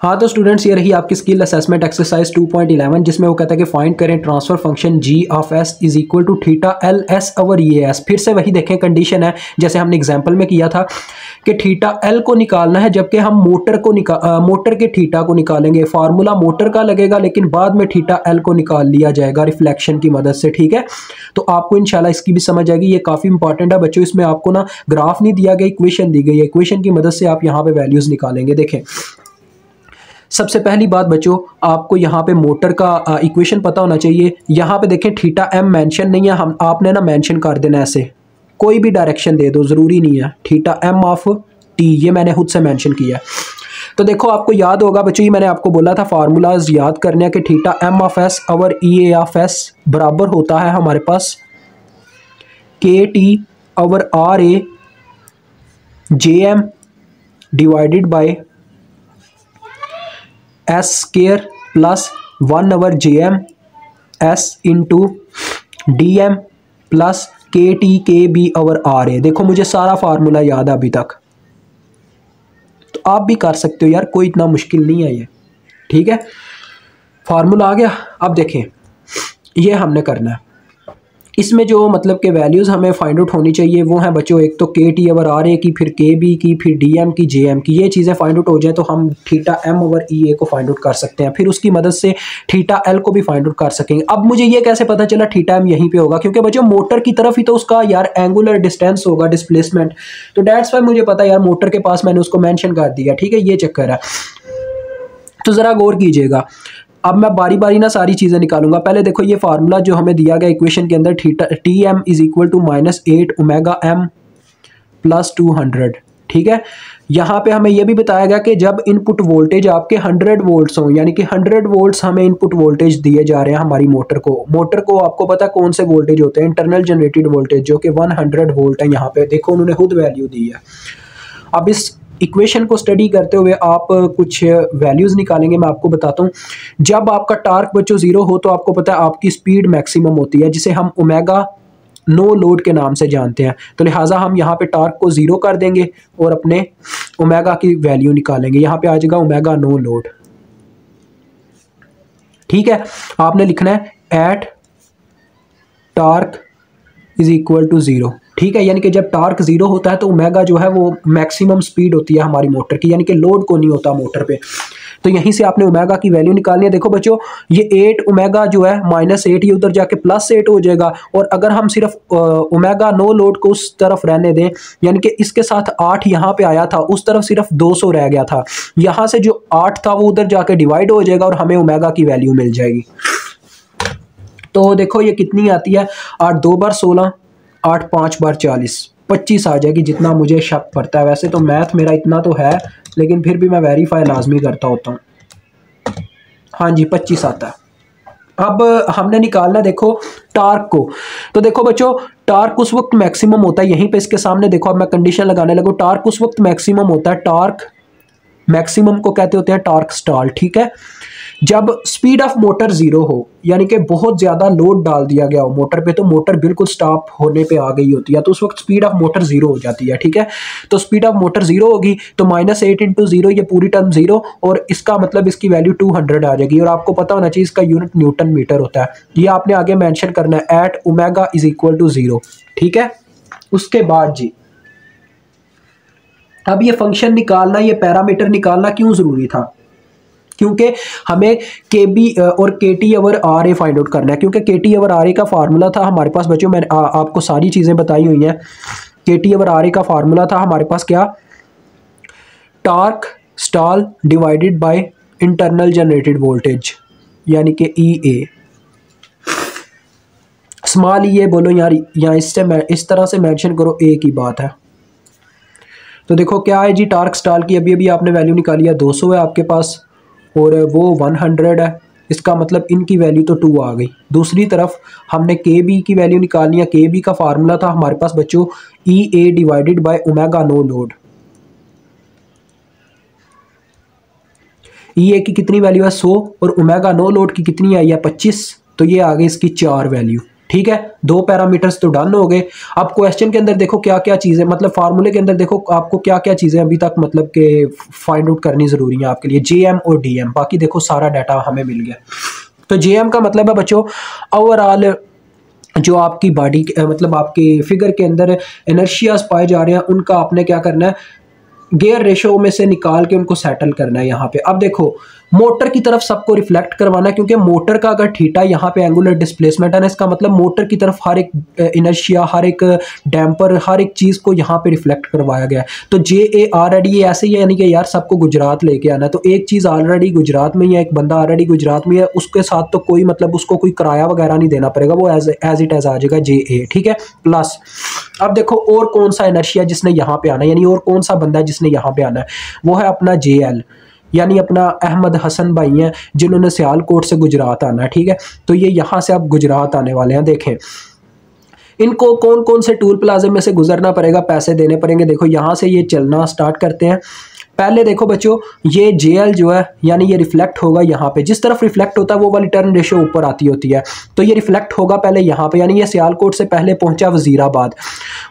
हाँ तो स्टूडेंट्स ये रही आपकी स्किल असेसमेंट एक्सरसाइज 2.11 जिसमें वो कहता है कि फाइंड करें transfer function g of s is equal to theta L S over ये एस। फिर से वही देखें कंडीशन है जैसे हमने एग्जांपल में किया था कि थीटा एल को निकालना है, जबकि हम मोटर के थीटा को निकालेंगे। फार्मूला मोटर का लगेगा लेकिन बाद में थीटा एल को निकाल लिया जाएगा रिफ्लेक्शन की मदद से। ठीक है, तो आपको इंशाल्लाह इसकी भी समझ आएगी। ये काफ़ी इंपॉर्टेंट है बच्चों, इसमें आपको ना ग्राफ नहीं दिया गया, इक्वेशन दी गई है। इक्वेशन की मदद से आप यहाँ पे वैल्यूज़ निकालेंगे। देखें सबसे पहली बात बच्चों, आपको यहाँ पे मोटर का इक्वेशन पता होना चाहिए। यहाँ पे देखें थीटा एम मेंशन नहीं है, हम आपने ना मेंशन कर देना ऐसे, कोई भी डायरेक्शन दे दो, ज़रूरी नहीं है। थीटा एम ऑफ टी ये मैंने खुद से मेंशन किया है। तो देखो आपको याद होगा बच्चों, ये मैंने आपको बोला था फार्मूलाज याद करने हैं कि theta M of S over E A of S बराबर होता है हमारे पास K T over R A J M divided by S square plus 1 over J M S into D M plus K T K B over R A. देखो मुझे सारा formula याद है अभी तक, तो आप भी कर सकते हो यार, कोई इतना मुश्किल नहीं है ये। ठीक है, फार्मूला आ गया। अब देखें ये हमने करना है, इसमें जो मतलब के वैल्यूज़ हमें फाइंड आउट होनी चाहिए वो हैं बच्चों, एक तो के टी ओवर आर ए की, फिर के बी की, फिर डी एम की, जे एम की। ये चीज़ें फाइंड आउट हो जाए तो हम थीटा एम ओवर ई ए को फाइंड आउट कर सकते हैं, फिर उसकी मदद से थीटा एल को भी फाइंड आउट कर सकेंगे। अब मुझे ये कैसे पता चला थीटा एम यहीं पे होगा, क्योंकि बच्चों मोटर की तरफ ही तो उसका यार एंगुलर डिस्टेंस होगा, डिस्प्लेसमेंट, तो डेट्स वाई मुझे पता यार मोटर के पास मैंने उसको मैंशन कर दिया। ठीक है, ये चक्कर है। तो ज़रा गौर कीजिएगा, अब मैं बारी बारी ना सारी चीज़ें निकालूंगा। पहले देखो ये फार्मूला जो हमें दिया गया इक्वेशन के अंदर, theta T M is equal to -8 omega M plus 200। ठीक है, यहाँ पे हमें यह भी बताया गया कि जब इनपुट वोल्टेज आपके 100 वोल्ट्स हों, यानी कि 100 वोल्ट्स हमें इनपुट वोल्टेज दिए जा रहे हैं हमारी मोटर को आपको पता है कौन से वोल्टेज होते हैं, इंटरनल जनरेटेड वोल्टेज, जो कि 100 वोल्ट है। यहाँ पे देखो उन्होंने खुद वैल्यू दी है। अब इस इक्वेशन को स्टडी करते हुए आप कुछ वैल्यूज़ निकालेंगे, मैं आपको बताता हूँ। जब आपका टार्क बच्चों 0 हो तो आपको पता है आपकी स्पीड मैक्सिमम होती है, जिसे हम ओमेगा नो लोड के नाम से जानते हैं। तो लिहाजा हम यहाँ पे टार्क को 0 कर देंगे और अपने ओमेगा की वैल्यू निकालेंगे। यहाँ पे आ जाएगा ओमेगा नो लोड। ठीक है, आपने लिखना है at torque is equal to 0। ठीक है, यानी कि जब टार्क 0 होता है तो ओमेगा जो है वो मैक्सिमम स्पीड होती है हमारी मोटर की, यानी कि लोड को नहीं होता मोटर पे। तो यहीं से आपने ओमेगा की वैल्यू निकालनी है। देखो बच्चों ये 8 ओमेगा जो है -8 ये उधर जाके +8 हो जाएगा, और अगर हम सिर्फ ओमेगा नो लोड को उस तरफ रहने दें, यानी कि इसके साथ 8 यहाँ पे आया था, उस तरफ सिर्फ 200 रह गया था, यहाँ से जो 8 था वो उधर जाके डिवाइड हो जाएगा और हमें ओमेगा की वैल्यू मिल जाएगी। तो देखो ये कितनी आती है, 8 2 बार 16, 8 5 बार 40, 25 आ जाएगी, जितना मुझे शक पड़ता है। वैसे तो मैथ मेरा इतना तो है, लेकिन फिर भी मैं वेरीफाई लाजमी करता होता हूँ। हाँ जी 25 आता है। अब हमने निकालना देखो टार्क को। तो देखो बच्चों टार्क उस वक्त मैक्सिमम होता है, यहीं पे इसके सामने देखो, अब मैं कंडीशन लगाने लगूँ, टार्क उस वक्त मैक्सिमम होता है, टार्क मैक्सिमम को कहते होते हैं टार्क स्टाल। ठीक है, जब स्पीड ऑफ मोटर 0 हो, यानी कि बहुत ज़्यादा लोड डाल दिया गया हो मोटर पे, तो मोटर बिल्कुल स्टॉप होने पे आ गई होती है, तो उस वक्त स्पीड ऑफ मोटर 0 हो जाती है। ठीक है, तो स्पीड ऑफ मोटर 0 होगी तो -8 × 0 ये पूरी टर्म 0, और इसका मतलब इसकी वैल्यू 200 आ जाएगी। और आपको पता होना चाहिए इसका यूनिट न्यूटन मीटर होता है। ये आपने आगे मेंशन करना है at omega is equal to 0। ठीक है, उसके बाद जी अब ये फंक्शन निकालना, ये पैरामीटर निकालना क्यों ज़रूरी था, क्योंकि हमें के बी और K T over R A find out करना है। क्योंकि के टी ओवर आर ए का फार्मूला था हमारे पास बच्चों, मैंने आपको सारी चीज़ें बताई हुई हैं। के टी ओवर आर ए का फार्मूला था हमारे पास क्या, torque stall divided by internal generated voltage, यानी कि ई ए, स्मॉल ई ए बोलो यार, यहाँ इससे इस तरह से मेंशन करो, ए की बात है। तो देखो क्या है जी, टार्क स्टाल की अभी अभी आपने वैल्यू निकाली है, 200 है आपके पास और वो 100 है, इसका मतलब इनकी वैल्यू तो 2 आ गई। दूसरी तरफ हमने के बी की वैल्यू निकालनी है। के बी का फार्मूला था हमारे पास बच्चों E A divided by omega no load. E A की कितनी वैल्यू है 100 और ओमेगा नो लोड की कितनी आई है 25, तो ये आ गई इसकी 4 वैल्यू। ठीक है, 2 पैरामीटर्स तो डन हो गए। अब क्वेश्चन के अंदर देखो क्या क्या चीज़ें, मतलब फार्मूले के अंदर देखो आपको क्या क्या चीज़ें अभी तक मतलब के फाइंड आउट करनी ज़रूरी है आपके लिए, JM और DM। बाकी देखो सारा डाटा हमें मिल गया। तो JM का मतलब है बच्चों ओवरऑल जो आपकी बॉडी मतलब आपके फिगर के अंदर इनर्शियाज पाए जा रहे हैं उनका आपने क्या करना है, गियर रेशो में से निकाल के उनको सेटल करना है यहाँ पे। अब देखो मोटर की तरफ सबको रिफ्लेक्ट करवाना है, क्योंकि मोटर का अगर थीटा यहाँ पे एंगुलर डिस्प्लेसमेंट है ना, इसका मतलब मोटर की तरफ हर एक इनर्शिया, हर एक डैम्पर, हर एक चीज़ को यहाँ पे रिफ्लेक्ट करवाया गया है। तो JA ये ऐसे ही है, यानी कि यार सबको गुजरात लेके आना है। तो एक चीज़ ऑलरेडी गुजरात में ही है, एक बंदा ऑलरेडी गुजरात में है, उसके साथ तो कोई मतलब उसको कोई किराया वगैरह नहीं देना पड़ेगा, वो एज इट एज आ जाएगा JA, ठीक है। प्लस अब देखो और कौन सा इनर्शिया जिसने यहाँ पे आना है, यानी और कौन सा बंदा जिसने यहाँ पे आना है, वो है अपना JL, यानी अपना अहमद हसन भाई हैं जिन्होंने सियालकोट से गुजरात आना है, ठीक है। तो ये यहाँ से अब गुजरात आने वाले हैं। देखें इनको कौन कौन से टूल प्लाजे में से गुजरना पड़ेगा, पैसे देने पड़ेंगे। देखो यहाँ से ये चलना स्टार्ट करते हैं। पहले देखो बच्चों ये JL जो है यानी ये रिफ्लेक्ट होगा यहाँ पे, जिस तरफ रिफ्लेक्ट होता है वो वाली टर्न रेशो ऊपर आती होती है। तो ये रिफ्लेक्ट होगा पहले यहाँ पे, यानी ये सियालकोट से पहले पहुंचा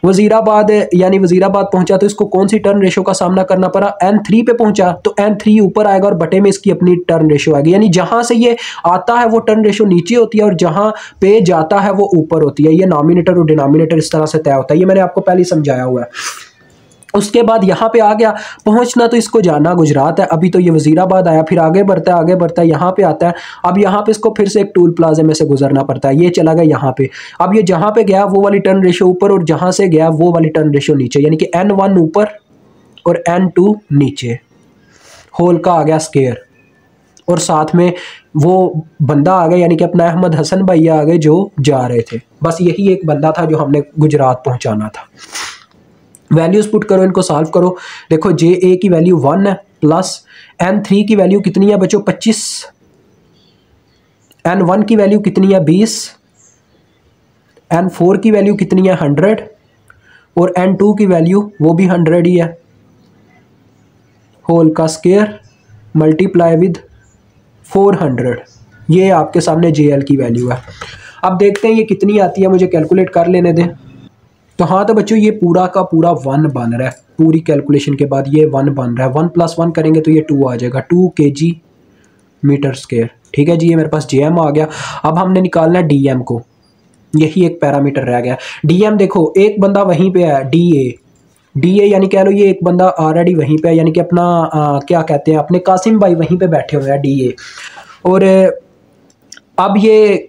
वजीराबाद यानी वजीराबाद पहुंचा तो इसको कौन सी टर्न रेशो का सामना करना पड़ा, N3 पे पहुंचा तो N3 ऊपर आएगा और बटे में इसकी अपनी टर्न रेशो आएगी। यानी जहां से ये आता है वो टर्न रेशो नीचे होती है और जहां पे जाता है वो ऊपर होती है। ये नॉमिनेटर और डिनोमिनेटर इस तरह से तय होता है, ये मैंने आपको पहले ही समझाया हुआ है। उसके बाद यहाँ पे आ गया, पहुंचना तो इसको जाना गुजरात है, अभी तो ये वजीराबाद आया, फिर आगे बढ़ता है यहाँ पे आता है। अब यहाँ पे इसको फिर से एक टूल प्लाजे में से गुजरना पड़ता है, ये चला गया यहाँ पे। अब ये जहाँ पे गया वो वाली टर्न रेशो ऊपर और जहाँ से गया वो वाली टर्न रेशो नीचे, यानी कि N1 ऊपर और N2 नीचे। होल का आ गया स्केयर और साथ में वो बंदा आ गया, यानी कि अपना अहमद हसन भैया आ गए जो जा रहे थे। बस यही एक बंदा था जो हमने गुजरात पहुँचाना था। वैल्यूज पुट करो, इनको सॉल्व करो। देखो JA की वैल्यू 1 है, प्लस N3 की वैल्यू कितनी है बच्चों 25, N1 की वैल्यू कितनी है 20, N4 की वैल्यू कितनी है 100 और N2 की वैल्यू वो भी 100 ही है। होल का स्केयर मल्टीप्लाई विद 400, ये आपके सामने JL की वैल्यू है। अब देखते हैं ये कितनी आती है, मुझे कैलकुलेट कर लेने दें। तो हाँ तो बच्चों ये पूरा का पूरा 1 बन रहा है, पूरी कैलकुलेशन के बाद ये 1 बन रहा है। 1 + 1 करेंगे तो ये 2 आ जाएगा, 2 kg मीटर स्क्वायर, ठीक है जी। ये मेरे पास JM आ गया। अब हमने निकालना है DM को, यही एक पैरामीटर रह गया। DM देखो एक बंदा वहीं पे है DA यानी कह लो ये एक बंदा ऑलरेडी वहीं पे है, यानी कि अपना क्या कहते हैं अपने कासिम भाई वहीं पे बैठे हुए हैं DA। और अब ये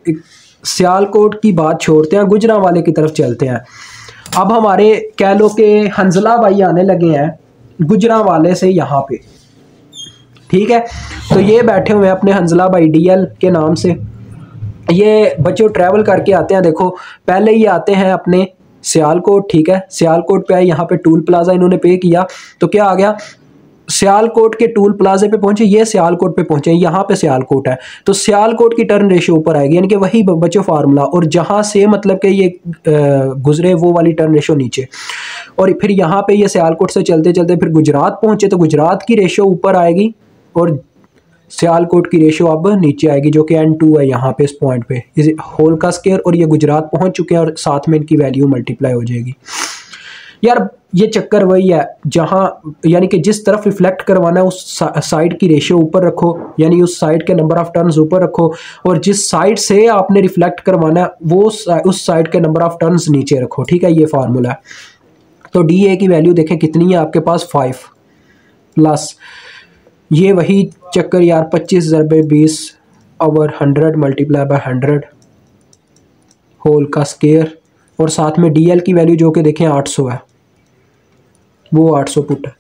सियालकोट की बात छोड़ते हैं, गुजरांवाले की तरफ चलते हैं। अब हमारे कह लो कि हंजला भाई आने लगे हैं गुजरांवाले से यहाँ पे, ठीक है। तो ये बैठे हुए हैं अपने हंजला भाई DL के नाम से। ये बच्चों ट्रैवल करके आते हैं, देखो पहले ही आते हैं अपने सियालकोट, ठीक है। सियालकोट पे आए, यहाँ पे टूल प्लाजा इन्होंने पे किया तो क्या आ गया, सियालकोट के टूल प्लाजे पे पहुंचे, ये सियालकोट पे पहुंचे, यहाँ पे सियालकोट है तो सियालकोट की टर्न रेशियो ऊपर आएगी, यानी कि वही बच्चों फार्मूला। और जहाँ से मतलब कि ये गुजरे वो वाली टर्न रेशियो नीचे। और फिर यहाँ पे ये सियालकोट से चलते चलते फिर गुजरात पहुंचे तो गुजरात की रेशियो ऊपर आएगी और सियालकोट की रेशियो अब नीचे आएगी, जो कि N2 है यहाँ पे इस पॉइंट पे। इस होल का स्केयर और ये गुजरात पहुंच चुके हैं और साथ में इनकी वैल्यू मल्टीप्लाई हो जाएगी। यार ये चक्कर वही है, जहाँ यानी कि जिस तरफ रिफ्लेक्ट करवाना है उस साइड की रेशियो ऊपर रखो, यानी उस साइड के नंबर ऑफ टर्न्स ऊपर रखो, और जिस साइड से आपने रिफ्लेक्ट करवाना है वो उस साइड के नंबर ऑफ टर्न्स नीचे रखो, ठीक है। ये फार्मूला है। तो DA की वैल्यू देखें कितनी है आपके पास 5 प्लस ये वही चक्कर यार 25/20 ओवर 100 मल्टीप्लाई बाय 100 होल का स्केयर और साथ में DL की वैल्यू जो कि देखें 800 है, वो 800 पुट है।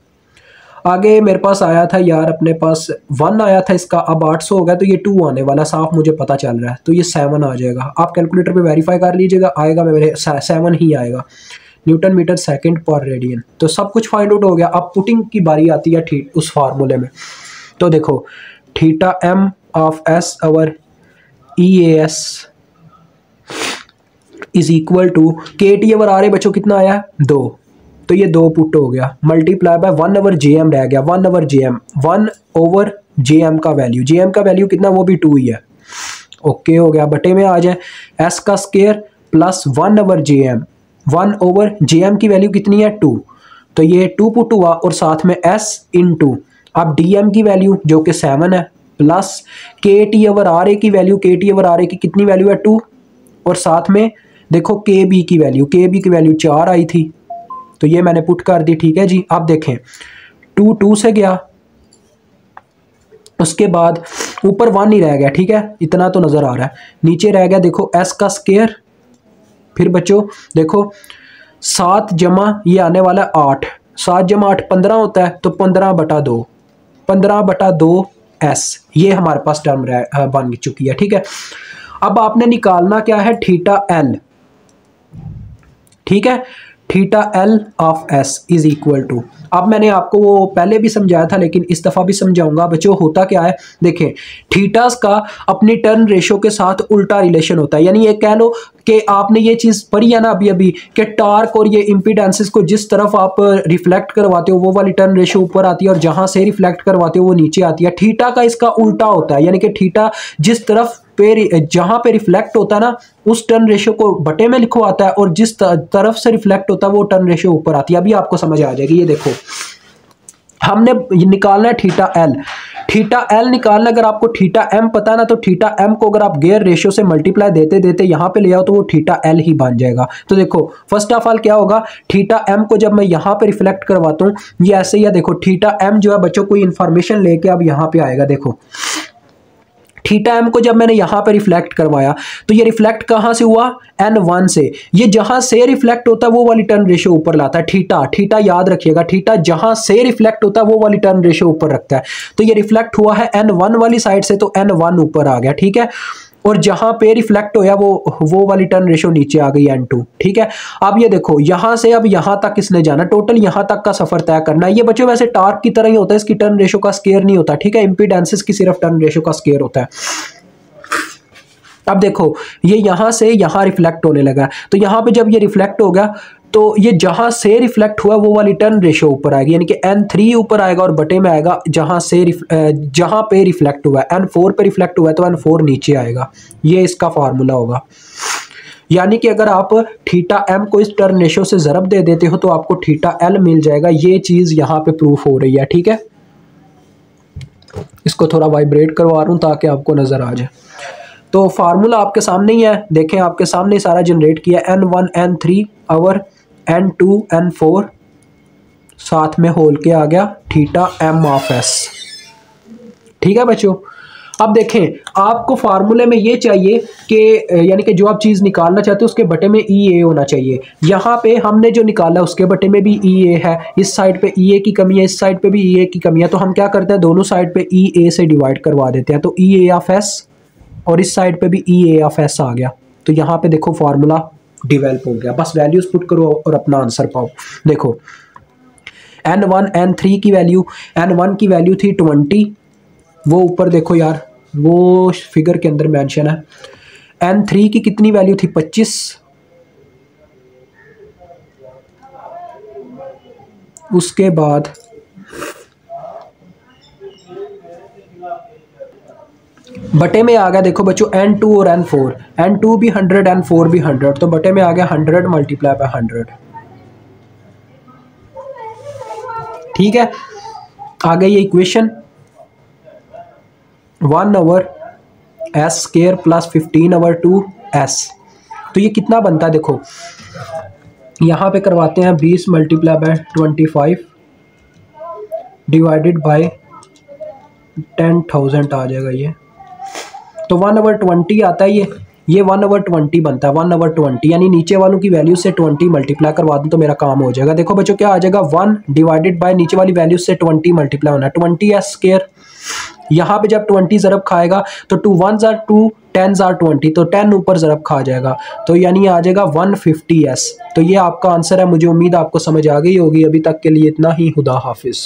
आगे मेरे पास आया था यार अपने पास 1 आया था इसका, अब 800 हो गया तो ये 2 आने वाला साफ मुझे पता चल रहा है, तो ये 7 आ जाएगा। आप कैलकुलेटर पे वेरीफाई कर लीजिएगा, आएगा मेरे 7 ही आएगा, न्यूटन मीटर सेकंड पर रेडियन। तो सब कुछ फाइंड आउट हो गया। अब पुटिंग की बारी आती है ठीक उस फार्मूले में। तो देखो theta m of s over EAS is equal to KT over RA बच्चों कितना आया 2, तो ये 2 पुट हो गया मल्टीप्लाई बाय 1/JM रह गया, 1/JM का वैल्यू, JM का वैल्यू कितना वो भी 2 ही है, ओके हो गया। बटे में आ जाए s का स्केयर प्लस 1/jm। 1/jm की वैल्यू कितनी है 2, तो ये 2 पुट हुआ और साथ में s इंटू अब dm की वैल्यू जो कि 7 है प्लस kt/ra की वैल्यू, kt/ra की कितनी वैल्यू है 2 और साथ में देखो kb की वैल्यू 4 आई थी, तो ये मैंने पुट कर दी। ठीक है जी, अब देखें 2 से गया, उसके बाद ऊपर 1 ही रह गया। ठीक है, इतना तो नज़र आ रहा है, नीचे रह गया देखो s का स्क्वायर। फिर बच्चों देखो 7 जमा ये आने वाला है 8, 7 जमा 8 15 होता है, तो 15/2, 15/2 s, ये हमारे पास टर्म बन चुकी है। ठीक है, अब आपने निकालना क्या है थीटा l। ठीक है, theta l of s is equal to, अब मैंने आपको वो पहले भी समझाया था लेकिन इस दफ़ा भी समझाऊंगा बच्चों। होता क्या है, देखें थीटास का अपनी टर्न रेशो के साथ उल्टा रिलेशन होता है, यानी ये कह लो कि आपने ये चीज़ पढ़ी है ना अभी अभी कि टार्क और ये इम्पीडेंसेस को जिस तरफ आप रिफ्लेक्ट करवाते हो वो वाली टर्न रेशो ऊपर आती है और जहाँ से रिफ्लेक्ट करवाते हो वो नीचे आती है। थीटा का इसका उल्टा होता है, यानी कि थीटा जिस तरफ पे जहाँ पे रिफ्लेक्ट होता है ना उस टर्न रेशो को बटे में लिखवाता है और जिस तरफ से रिफ्लेक्ट होता है वो टर्न रेशो ऊपर आती है। अभी आपको समझ आ जाएगी। ये देखो हमने निकालना है थीटा एल, थीटा एल निकालना, अगर आपको थीटा एम पता है ना तो थीटा एम को अगर आप गेयर रेशियो से मल्टीप्लाई देते देते यहाँ पे ले आओ तो वो थीटा एल ही बन जाएगा। तो देखो फर्स्ट ऑफ ऑल क्या होगा, थीटा एम को जब मैं यहाँ पे रिफ्लेक्ट करवाता हूँ ये ऐसे ही है, देखो थीटा एम जो है बच्चों कोई इंफॉर्मेशन लेके अब यहाँ पे आएगा। देखो थीटा एम को जब मैंने यहां पे रिफ्लेक्ट करवाया तो ये रिफ्लेक्ट कहां से हुआ n1 से, ये जहां से रिफ्लेक्ट होता है वो वाली टर्न रेशियो ऊपर लाता है। थीटा याद रखिएगा, थीटा जहां से रिफ्लेक्ट होता है वो वाली टर्न रेशियो ऊपर रखता है। तो ये रिफ्लेक्ट हुआ है n1 वाली साइड से तो n1 ऊपर आ गया। ठीक है, और जहां पे रिफ्लेक्ट होया वो वाली टर्न रेशियो नीचे आ गई n2। ठीक है, अब ये देखो यहां से अब यहां तक किसने जाना, टोटल यहां तक का सफर तय करना है। ये बच्चों वैसे टार्क की तरह ही होता है, इसकी टर्न रेशियो का स्केयर नहीं होता। ठीक है, इंपीडेंसेस की सिर्फ टर्न रेशियो का स्केयर होता है। अब देखो ये यहां से यहां रिफ्लेक्ट होने लगा, तो यहां पे जब ये रिफ्लेक्ट हो गया तो ये जहां से रिफ्लेक्ट हुआ वो वाली टर्न रेशियो ऊपर आएगी, यानी कि n3 ऊपर आएगा और बटे में आएगा जहां पे रिफ्लेक्ट हुआ है। n4 पे रिफ्लेक्ट हुआ है तो n4 नीचे आएगा। ये इसका फार्मूला होगा, यानी कि अगर आप थीटा एम को इस टर्न रेशियो से ज़रब दे देते हो तो आपको थीटा एल मिल जाएगा। ये चीज़ यहाँ पे प्रूफ हो रही है। ठीक है, इसको थोड़ा वाइब्रेट करवा रहा हूँ ताकि आपको नज़र आ जाए। तो फार्मूला आपके सामने ही है, देखें आपके सामने सारा जनरेट किया, n1 n3 और n2 n4 साथ में होल के आ गया थीटा एम ऑफ एस। ठीक है बच्चों, अब देखें आपको फार्मूले में ये चाहिए कि यानी कि जो आप चीज़ निकालना चाहते हो उसके बटे में ई ए होना चाहिए। यहाँ पे हमने जो निकाला उसके बटे में भी ई ए है, इस साइड पे ई ए की कमी है, इस साइड पे भी ई ए की कमी है, तो हम क्या करते हैं दोनों साइड पे ई ए से डिवाइड करवा देते हैं, तो ई ए ऑफ एस और इस साइड पे भी ई ए ऑफ एस आ गया। तो यहाँ पे देखो फार्मूला डिवेल्प हो गया, बस वैल्यूज पुट करो और अपना आंसर पाओ। देखो n1 n3 की वैल्यू, n1 की वैल्यू थी 20, वो ऊपर देखो यार वो फिगर के अंदर मेंशन है। n3 की कितनी वैल्यू थी 25, उसके बाद बटे में आ गया देखो बच्चों n2 और n4, n2 भी 100 n4 भी 100, तो बटे में आ गया 100 मल्टीप्लाई बाय 100। ठीक है, आ गई ये equation 1/s square plus 15/2s। तो ये कितना बनता है देखो यहाँ पे करवाते हैं 20 मल्टीप्लाई बाय 25 डिवाइडेड बाय 10,000 आ जाएगा ये, तो 1/20 आता है ये 1/20 बनता है। 1/20 यानी नीचे वालों की वैल्यू से 20 मल्टीप्लाई करवा दूँ तो मेरा काम हो जाएगा। देखो बच्चों क्या आ जाएगा 1 डिवाइडेड बाय नीचे वाली वैल्यू से 20 मल्टीप्लाई होना है 20s स्क्वायर। यहाँ पे जब 20 ज़रब खाएगा तो 2 1s are 2 10s are 20, तो 10 ऊपर ज़रब खा जाएगा, तो यानी आ जाएगा 150s। तो ये आपका आंसर है। मुझे उम्मीद आपको समझ आ गई होगी। अभी तक के लिए इतना ही। खुदा हाफिज़।